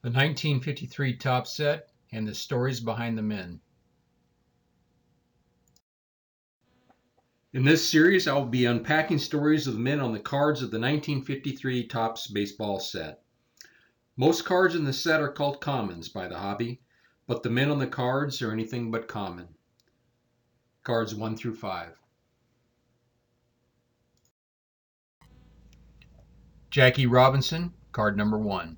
The 1953 top set and the stories behind the men. In this series, I will be unpacking stories of the men on the cards of the 1953 Topps baseball set. Most cards in the set are called commons by the hobby, but the men on the cards are anything but common. Cards 1 through 5. Jackie Robinson, card number 1.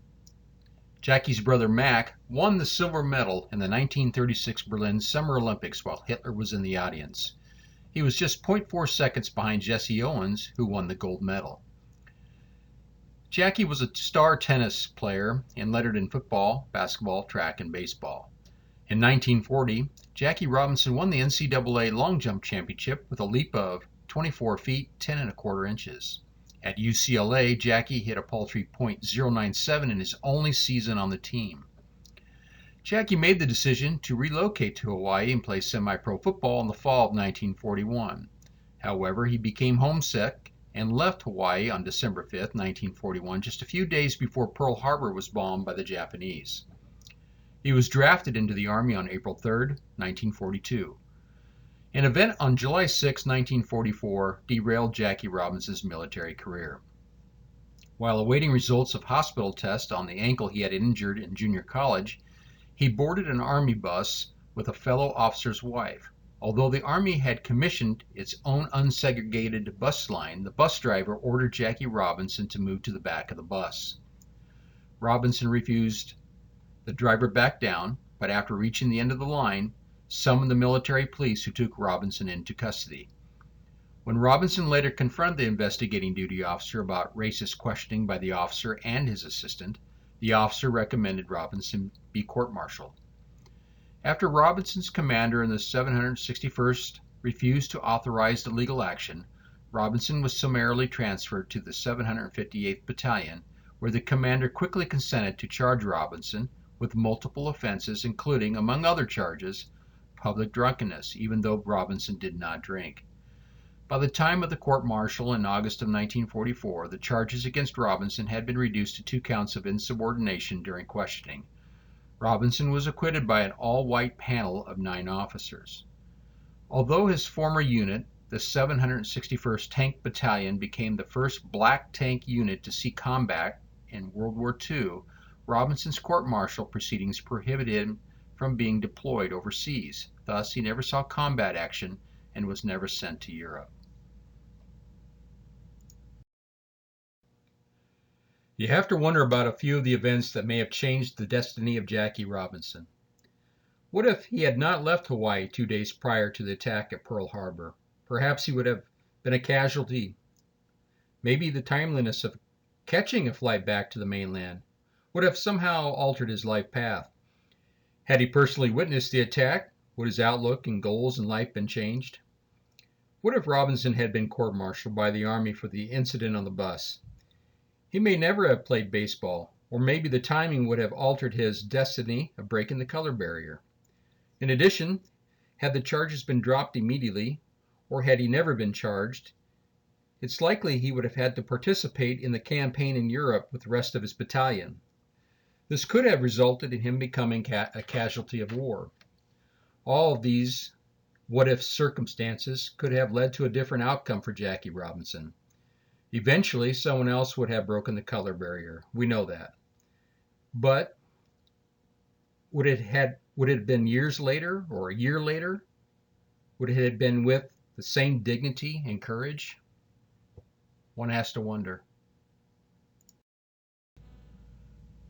Jackie's brother Mac won the silver medal in the 1936 Berlin Summer Olympics while Hitler was in the audience. He was just 0.4 seconds behind Jesse Owens, who won the gold medal. Jackie was a star tennis player and lettered in football, basketball, track, and baseball. In 1940, Jackie Robinson won the NCAA long jump championship with a leap of 24 feet 10 1/4 inches. At UCLA, Jackie hit a paltry .097 in his only season on the team. Jackie made the decision to relocate to Hawaii and play semi-pro football in the fall of 1941. However, he became homesick and left Hawaii on December 5, 1941, just a few days before Pearl Harbor was bombed by the Japanese. He was drafted into the Army on April 3, 1942. An event on July 6, 1944, derailed Jackie Robinson's military career. While awaiting results of hospital tests on the ankle he had injured in junior college, he boarded an Army bus with a fellow officer's wife. Although the Army had commissioned its own unsegregated bus line, the bus driver ordered Jackie Robinson to move to the back of the bus. Robinson refused. The driver backed down, but after reaching the end of the line, summoned the military police who took Robinson into custody. When Robinson later confronted the investigating duty officer about racist questioning by the officer and his assistant, the officer recommended Robinson be court-martialed. After Robinson's commander in the 761st refused to authorize the legal action, Robinson was summarily transferred to the 758th Battalion, where the commander quickly consented to charge Robinson with multiple offenses, including, among other charges, public drunkenness, even though Robinson did not drink. By the time of the court-martial in August of 1944, the charges against Robinson had been reduced to 2 counts of insubordination during questioning. Robinson was acquitted by an all-white panel of 9 officers. Although his former unit, the 761st Tank Battalion, became the first black tank unit to see combat in World War II, Robinson's court-martial proceedings prohibited him from being deployed overseas. Thus, he never saw combat action and was never sent to Europe. You have to wonder about a few of the events that may have changed the destiny of Jackie Robinson. What if he had not left Hawaii 2 days prior to the attack at Pearl Harbor? Perhaps he would have been a casualty. Maybe the timeliness of catching a flight back to the mainland would have somehow altered his life path. Had he personally witnessed the attack, would his outlook and goals in life been changed? What if Robinson had been court-martialed by the Army for the incident on the bus? He may never have played baseball, or maybe the timing would have altered his destiny of breaking the color barrier. In addition, had the charges been dropped immediately, or had he never been charged, it's likely he would have had to participate in the campaign in Europe with the rest of his battalion. This could have resulted in him becoming a casualty of war. All of these what-if circumstances could have led to a different outcome for Jackie Robinson. Eventually, someone else would have broken the color barrier. We know that. But would it have been years later or a year later? Would it have been with the same dignity and courage? One has to wonder.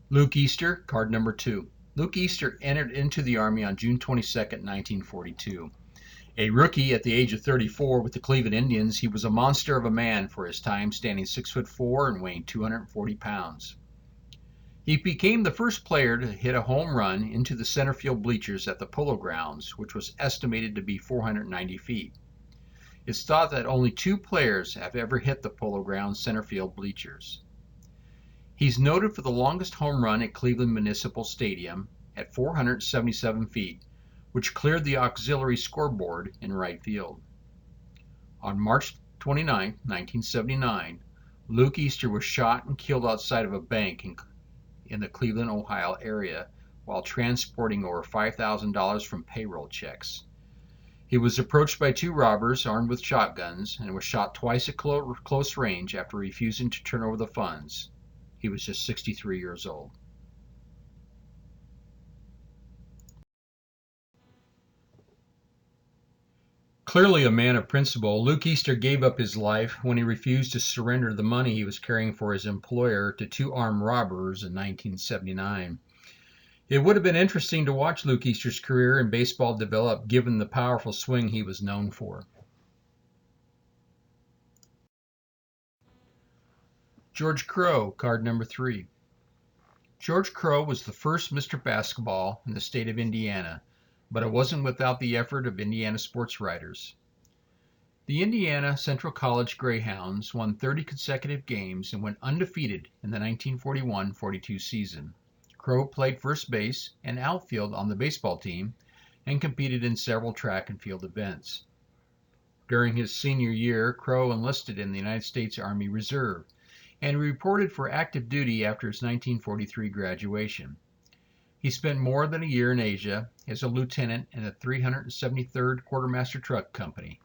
Luke Easter, card number 2. Luke Easter entered into the Army on June 22, 1942. A rookie at the age of 34 with the Cleveland Indians, he was a monster of a man for his time, standing 6'4" and weighing 240 pounds. He became the first player to hit a home run into the center field bleachers at the Polo Grounds, which was estimated to be 490 feet. It's thought that only 2 players have ever hit the Polo Grounds center field bleachers. He's noted for the longest home run at Cleveland Municipal Stadium at 477 feet, which cleared the auxiliary scoreboard in right field. On March 29, 1979, Luke Easter was shot and killed outside of a bank in the Cleveland, Ohio area while transporting over $5,000 from payroll checks. He was approached by two robbers armed with shotguns and was shot twice at close range after refusing to turn over the funds. He was just 63 years old. Clearly a man of principle, Luke Easter gave up his life when he refused to surrender the money he was carrying for his employer to two armed robbers in 1979. It would have been interesting to watch Luke Easter's career in baseball develop given the powerful swing he was known for. George Crowe, card number 3. George Crowe was the first Mr. Basketball in the state of Indiana, but it wasn't without the effort of Indiana sports writers. The Indiana Central College Greyhounds won 30 consecutive games and went undefeated in the 1941-42 season. Crowe played first base and outfield on the baseball team and competed in several track and field events. During his senior year, Crowe enlisted in the United States Army Reserve and reported for active duty after his 1943 graduation. He spent more than a year in Asia as a lieutenant in the 373rd Quartermaster Truck Company.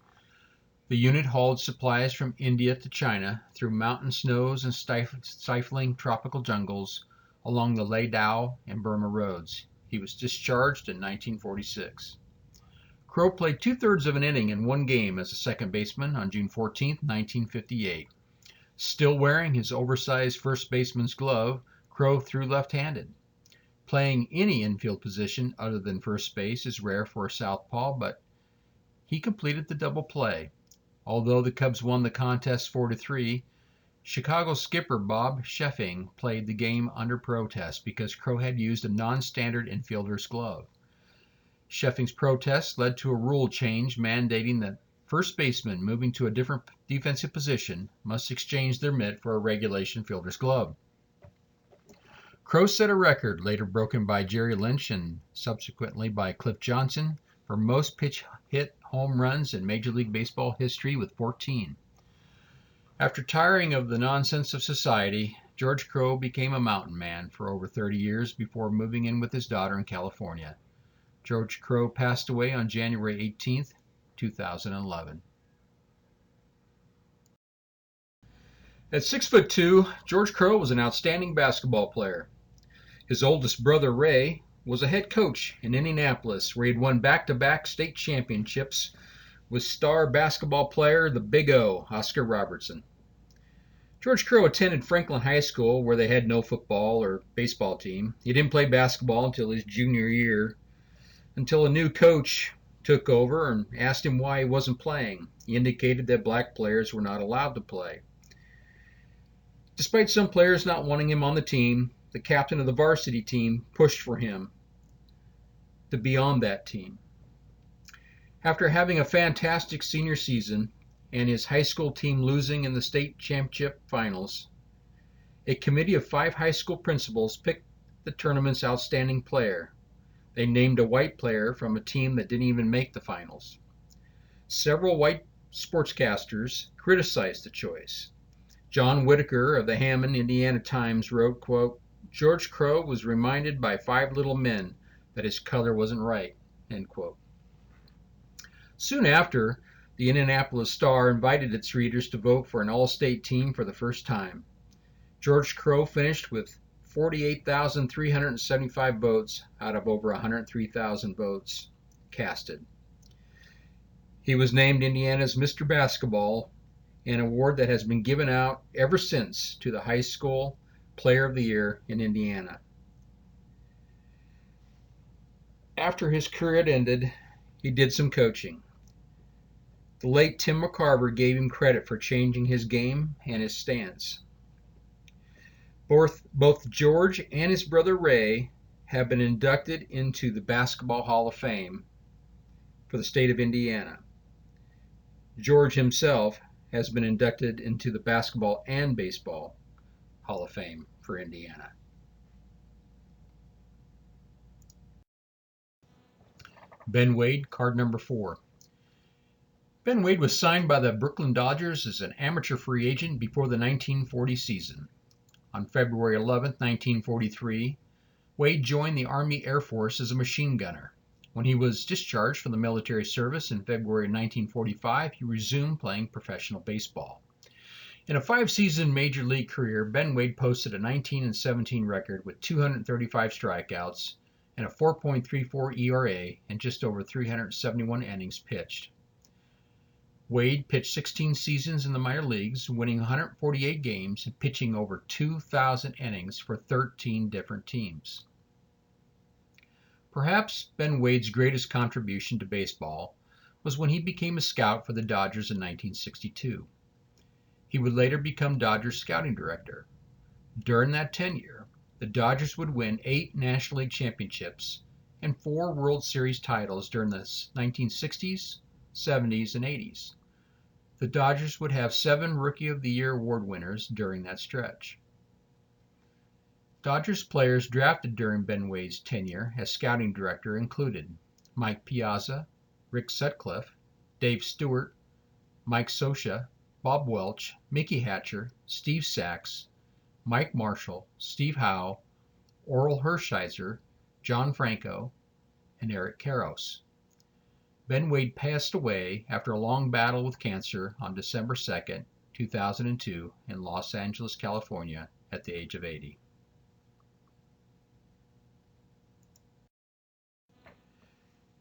The unit hauled supplies from India to China through mountain snows and stifling tropical jungles along the Ladao and Burma roads. He was discharged in 1946. Crowe played two-thirds of an inning in one game as a second baseman on June 14, 1958. Still wearing his oversized first baseman's glove, Crowe threw left-handed. Playing any infield position other than first base is rare for a southpaw, but he completed the double play. Although the Cubs won the contest 4-3, Chicago skipper Bob Sheffing played the game under protest because Crowe had used a non-standard infielder's glove. Sheffing's protest led to a rule change mandating that first basemen moving to a different defensive position must exchange their mitt for a regulation fielder's glove. Crowe set a record later broken by Jerry Lynch and subsequently by Cliff Johnson for most pitch hit home runs in Major League Baseball history with 14. After tiring of the nonsense of society, George Crowe became a mountain man for over 30 years before moving in with his daughter in California. George Crowe passed away on January 18, 2011. At 6'2", George Crowe was an outstanding basketball player. His oldest brother, Ray, was a head coach in Indianapolis, where he'd won back-to-back state championships with star basketball player, the Big O, Oscar Robertson. George Crowe attended Franklin High School, where they had no football or baseball team. He didn't play basketball until his junior year, until a new coach took over and asked him why he wasn't playing. He indicated that black players were not allowed to play. Despite some players not wanting him on the team, the captain of the varsity team pushed for him to be on that team. After having a fantastic senior season and his high school team losing in the state championship finals, a committee of 5 high school principals picked the tournament's outstanding player. They named a white player from a team that didn't even make the finals. Several white sportscasters criticized the choice. John Whitaker of the Hammond, Indiana Times wrote, quote, "George Crowe was reminded by 5 little men that his color wasn't right," end quote. Soon after, the Indianapolis Star invited its readers to vote for an all-state team for the first time. George Crowe finished with 48,375 votes out of over 103,000 votes casted. He was named Indiana's Mr. Basketball, an award that has been given out ever since to the high school Player of the Year in Indiana. After his career had ended, he did some coaching. The late Tim McCarver gave him credit for changing his game and his stance. Both George and his brother Ray have been inducted into the Basketball Hall of Fame for the state of Indiana. George himself has been inducted into the Basketball and Baseball Hall of Fame for Indiana. Ben Wade, card number 4. Ben Wade was signed by the Brooklyn Dodgers as an amateur free agent before the 1940 season. On February 11, 1943, Wade joined the Army Air Force as a machine gunner. When he was discharged from the military service in February 1945, he resumed playing professional baseball. In a 5-season major league career, Ben Wade posted a 19-17 record with 235 strikeouts and a 4.34 ERA and just over 371 innings pitched. Wade pitched 16 seasons in the minor leagues, winning 148 games and pitching over 2,000 innings for 13 different teams. Perhaps Ben Wade's greatest contribution to baseball was when he became a scout for the Dodgers in 1962. He would later become Dodgers scouting director. During that tenure, the Dodgers would win 8 National League championships and 4 World Series titles during the 1960s, 70s, and 80s. The Dodgers would have 7 Rookie of the Year award winners during that stretch. Dodgers players drafted during Ben Wade's tenure as scouting director included Mike Piazza, Rick Sutcliffe, Dave Stewart, Mike Scioscia, Bob Welch, Mickey Hatcher, Steve Sachs, Mike Marshall, Steve Howe, Orel Hershiser, John Franco, and Eric Karros. Ben Wade passed away after a long battle with cancer on December 2, 2002 in Los Angeles, California at the age of 80.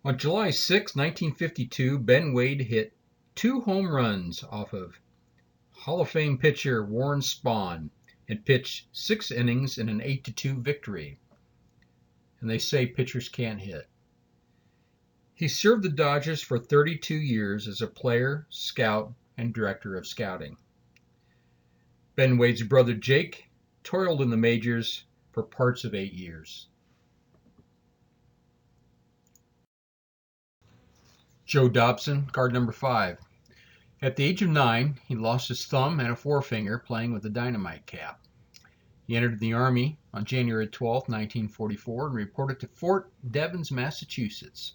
On July 6, 1952, Ben Wade hit 2 home runs off of Hall of Fame pitcher Warren Spahn and pitched 6 innings in an 8-2 victory. And they say pitchers can't hit. He served the Dodgers for 32 years as a player, scout, and director of scouting. Ben Wade's brother Jake toiled in the majors for parts of 8 years. Joe Dobson, card number 5. At the age of 9, he lost his thumb and a forefinger playing with a dynamite cap. He entered the Army on January 12, 1944, and reported to Fort Devens, Massachusetts.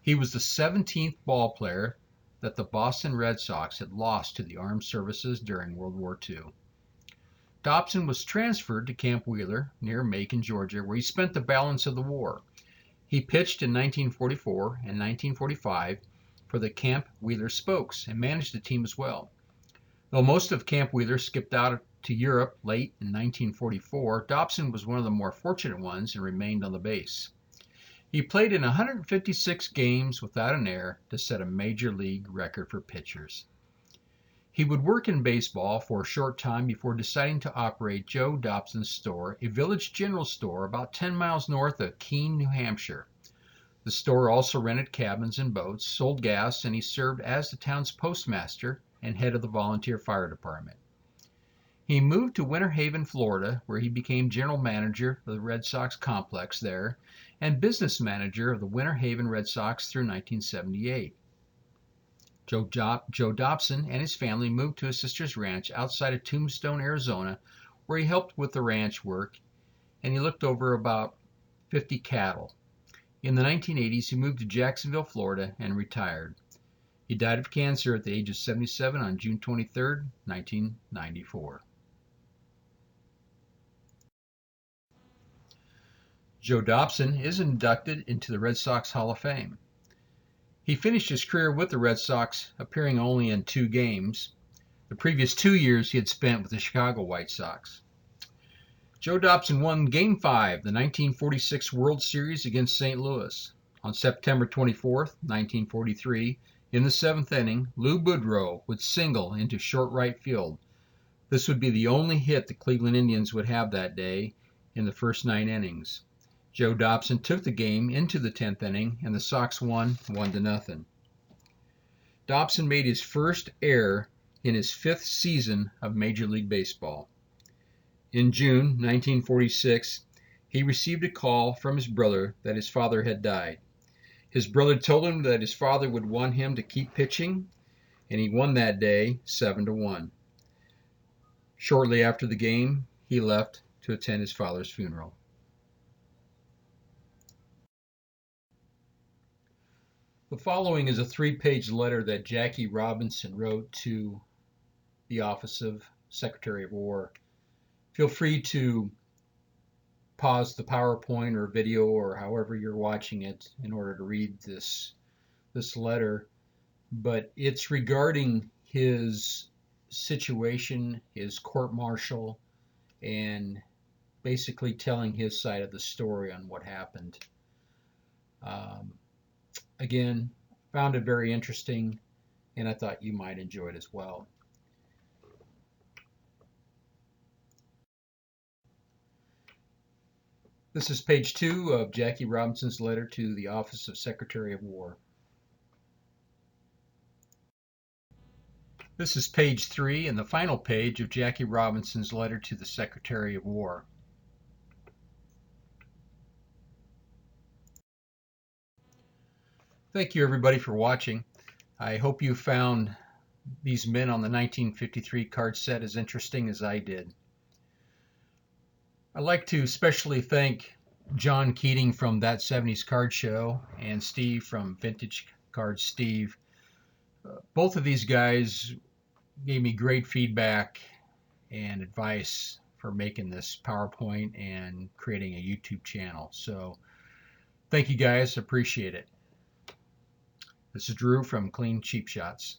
He was the 17th ball player that the Boston Red Sox had lost to the armed services during World War II. Dobson was transferred to Camp Wheeler near Macon, Georgia, where he spent the balance of the war. He pitched in 1944 and 1945 for the Camp Wheeler Spokes and managed the team as well. Though most of Camp Wheeler skipped out to Europe late in 1944, Dobson was one of the more fortunate ones and remained on the base. He played in 156 games without an error to set a major league record for pitchers. He would work in baseball for a short time before deciding to operate Joe Dobson's store, a village general store about 10 miles north of Keene, New Hampshire. The store also rented cabins and boats, sold gas, and he served as the town's postmaster and head of the volunteer fire department. He moved to Winter Haven, Florida, where he became general manager of the Red Sox complex there and business manager of the Winter Haven Red Sox through 1978. Joe Dobson and his family moved to his sister's ranch outside of Tombstone, Arizona, where he helped with the ranch work, and he looked over about 50 cattle. In the 1980s, he moved to Jacksonville, Florida, and retired. He died of cancer at the age of 77 on June 23, 1994. Joe Dobson is inducted into the Red Sox Hall of Fame. He finished his career with the Red Sox, appearing only in 2 games. The previous 2 years he had spent with the Chicago White Sox. Joe Dobson won Game 5, the 1946 World Series against St. Louis. On September 24, 1943, in the 7th inning, Lou Boudreau would single into short right field. This would be the only hit the Cleveland Indians would have that day in the first 9 innings. Joe Dobson took the game into the 10th inning, and the Sox won 1-0. Dobson made his first error in his 5th season of Major League Baseball. In June 1946, he received a call from his brother that his father had died. His brother told him that his father would want him to keep pitching, and he won that day 7-1. Shortly after the game, he left to attend his father's funeral. The following is a 3-page letter that Jackie Robinson wrote to the Office of Secretary of War. Feel free to pause the PowerPoint or video or however you're watching it in order to read this letter, but it's regarding his situation, his court-martial, and basically telling his side of the story on what happened. Again, found it very interesting, and I thought you might enjoy it as well. This is page 2 of Jackie Robinson's letter to the Office of Secretary of War. This is page 3 and the final page of Jackie Robinson's letter to the Secretary of War. Thank you everybody for watching. I hope you found these men on the 1953 card set as interesting as I did. I'd like to especially thank John Keating from That 70s Card Show and Steve from Vintage Cards Steve. Both of these guys gave me great feedback and advice for making this PowerPoint and creating a YouTube channel. So thank you guys, appreciate it. This is Drew from Clean Cheap Shots.